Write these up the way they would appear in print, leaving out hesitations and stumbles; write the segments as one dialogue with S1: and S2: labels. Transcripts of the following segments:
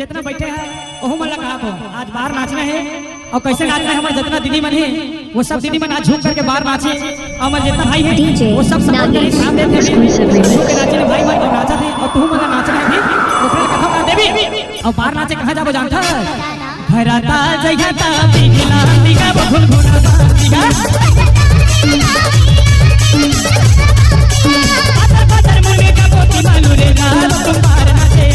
S1: जितना बैठे हैं ओहो मन लगा को आज बाहर नाचना है और कैसे नाचना है। हमारे जितना दीदी मन है वो सब दीदी मन आज झूम करके बाहर नाचे। और हमारे जितना भाई है वो सब साथ देते हैं नाचे भाई मन नाचा थे और तू मन नाचना है ओकरे कथा का देवी और बाहर नाचे कहां जाबो जानता भराता जयता बिगला बिगा बहुल गुना बिगा पतर मुने का पोती मालू रे लाल तुम बाहर नाचे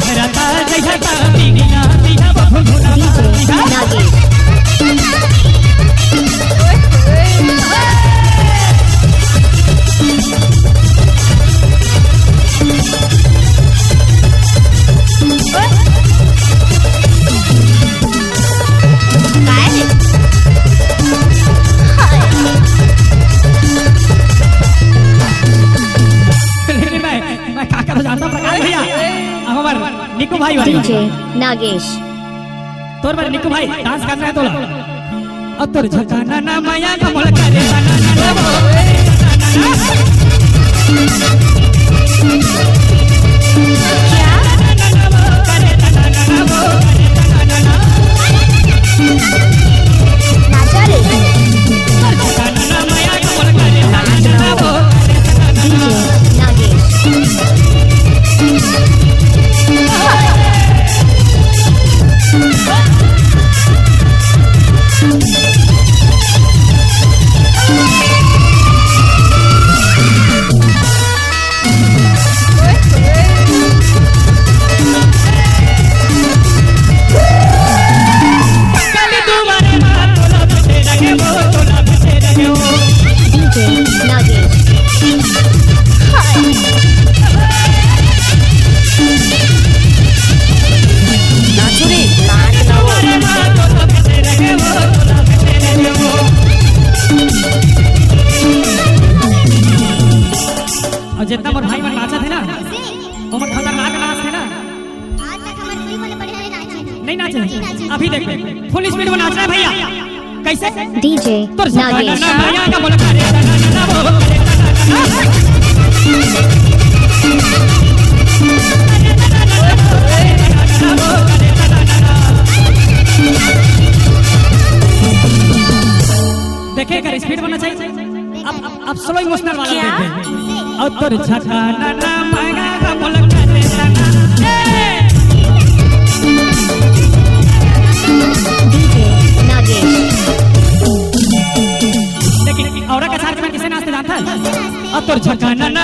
S1: भराता जयता बिगला बिगा बहुल गुना बिगा निकू भाई
S2: डीजे नागेश
S1: तोर बारे निकू भाई डांस करना है तोला और तोर झकाना ना माया कमल करे क्या
S2: नाचा रे
S1: झकाना ना माया कमल करे
S2: डीजे नागेश
S1: जितना मोर भाई मन नाचा थे ना वो मन खतरनाक नाच थे ना।
S3: आज तक हमारे कोई मन बढ़िया
S1: नहीं नाचे अभी देख फुल स्पीड में नाचना है भैया कैसे
S2: डीजे
S1: तोर
S2: नागेश
S1: ना भैया का बोल करे देखे कर स्पीड होना चाहिए। अब स्लो इमोशनल वाला देखते हैं और तोर झकाना ना मांगा का बोल करे
S2: डीजे नागेश
S1: देखिए औरा का साथ में किसे नाचते जानता है और तोर झकाना ना